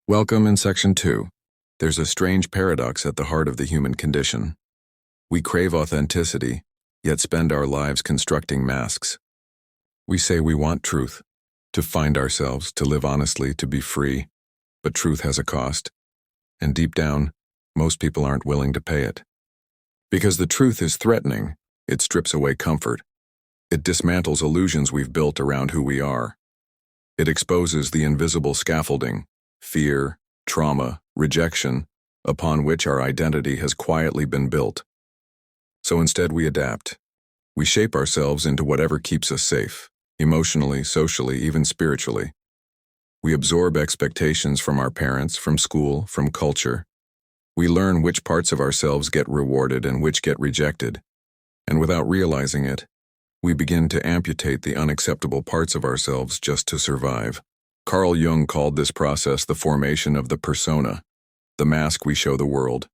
Welcome in Section 2. There's a strange paradox at the heart of the human condition. We crave authenticity, yet spend our lives constructing masks. We say we want truth, to find ourselves, to live honestly, to be free, but truth has a cost, and deep down, most people aren't willing to pay it. Because the truth is threatening, it strips away comfort. It dismantles illusions we've built around who we are. It exposes the invisible scaffolding, fear, trauma, rejection, upon which our identity has quietly been built. So instead we adapt. We shape ourselves into whatever keeps us safe, emotionally, socially, even spiritually. We absorb expectations from our parents, from school, from culture. We learn which parts of ourselves get rewarded and which get rejected. And without realizing it, we begin to amputate the unacceptable parts of ourselves just to survive. Carl Jung called this process the formation of the persona, the mask we show the world.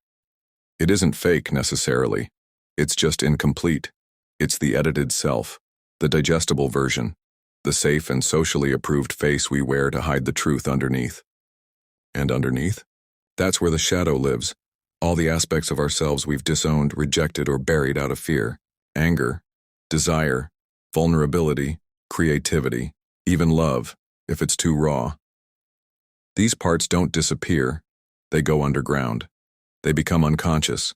It isn't fake necessarily. It's just incomplete. It's the edited self, the digestible version, the safe and socially approved face we wear to hide the truth underneath. And underneath? That's where the shadow lives, all the aspects of ourselves we've disowned, rejected, or buried out of fear, anger, desire, vulnerability, creativity, even love, if it's too raw. These parts don't disappear, they go underground. They become unconscious,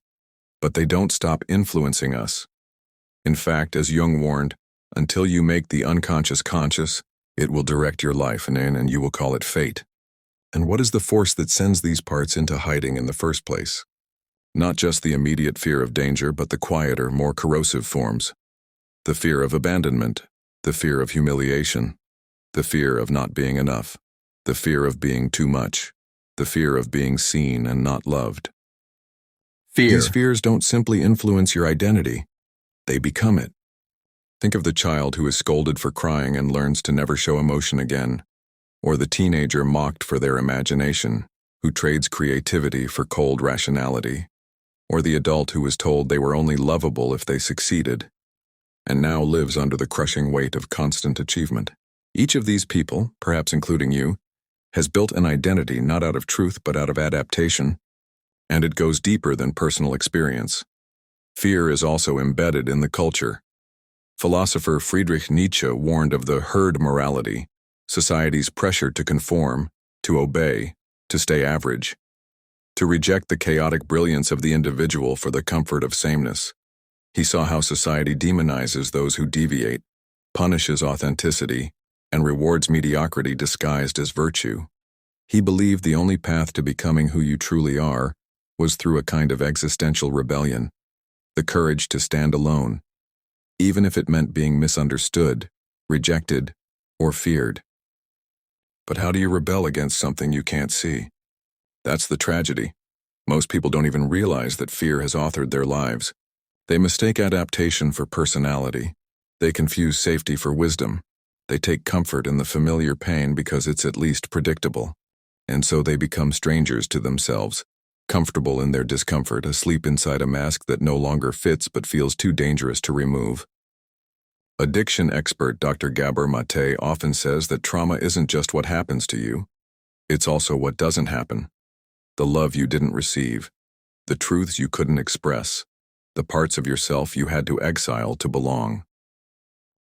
but they don't stop influencing us. In fact, as Jung warned, until you make the unconscious conscious, it will direct your life and you will call it fate. And what is the force that sends these parts into hiding in the first place? Not just the immediate fear of danger, but the quieter, more corrosive forms. The fear of abandonment, the fear of humiliation, the fear of not being enough, the fear of being too much, the fear of being seen and not loved. Fear. These fears don't simply influence your identity, they become it. Think of the child who is scolded for crying and learns to never show emotion again, or the teenager mocked for their imagination, who trades creativity for cold rationality, or the adult who was told they were only lovable if they succeeded, and now lives under the crushing weight of constant achievement. Each of these people, perhaps including you, has built an identity not out of truth but out of adaptation, and it goes deeper than personal experience. Fear is also embedded in the culture. Philosopher Friedrich Nietzsche warned of the herd morality, society's pressure to conform, to obey, to stay average, to reject the chaotic brilliance of the individual for the comfort of sameness. He saw how society demonizes those who deviate, punishes authenticity, and rewards mediocrity disguised as virtue. He believed the only path to becoming who you truly are was through a kind of existential rebellion, the courage to stand alone, even if it meant being misunderstood, rejected, or feared. But how do you rebel against something you can't see? That's the tragedy. Most people don't even realize that fear has authored their lives. They mistake adaptation for personality. They confuse safety for wisdom. They take comfort in the familiar pain because it's at least predictable. And so they become strangers to themselves, comfortable in their discomfort, asleep inside a mask that no longer fits but feels too dangerous to remove. Addiction expert Dr. Gabor Mate often says that trauma isn't just what happens to you, it's also what doesn't happen. The love you didn't receive, the truths you couldn't express, the parts of yourself you had to exile to belong.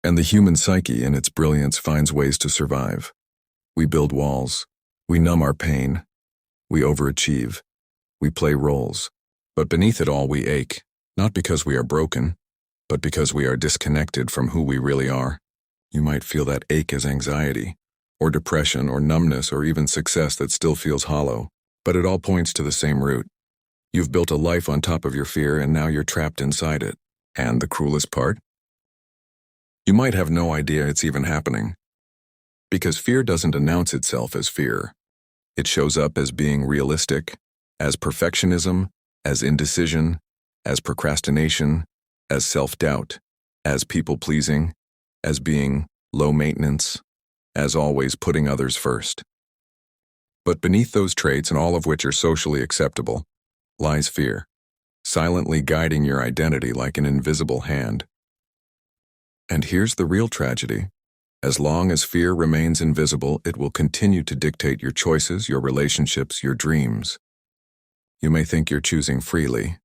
And the human psyche in its brilliance finds ways to survive. We build walls, we numb our pain, we overachieve, we play roles. But beneath it all we ache, not because we are broken, but because we are disconnected from who we really are. You might feel that ache as anxiety, or depression, or numbness, or even success that still feels hollow. But it all points to the same root. You've built a life on top of your fear and now you're trapped inside it. And the cruelest part? You might have no idea it's even happening. Because fear doesn't announce itself as fear. It shows up as being realistic, as perfectionism, as indecision, as procrastination, as self-doubt, as people-pleasing, as being low maintenance, as always putting others first. But beneath those traits, and all of which are socially acceptable, lies fear, silently guiding your identity like an invisible hand. And here's the real tragedy. As long as fear remains invisible, it will continue to dictate your choices, your relationships, your dreams. You may think you're choosing freely,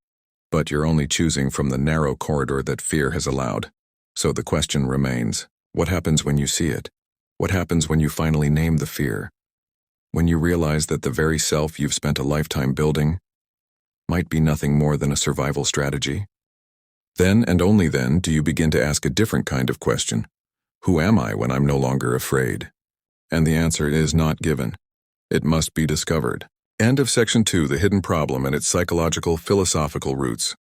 but you're only choosing from the narrow corridor that fear has allowed. So the question remains, what happens when you see it? What happens when you finally name the fear? When you realize that the very self you've spent a lifetime building might be nothing more than a survival strategy? Then and only then do you begin to ask a different kind of question. Who am I when I'm no longer afraid? And the answer is not given. It must be discovered. End of Section 2, The Hidden Problem and its Psychological, Philosophical Roots.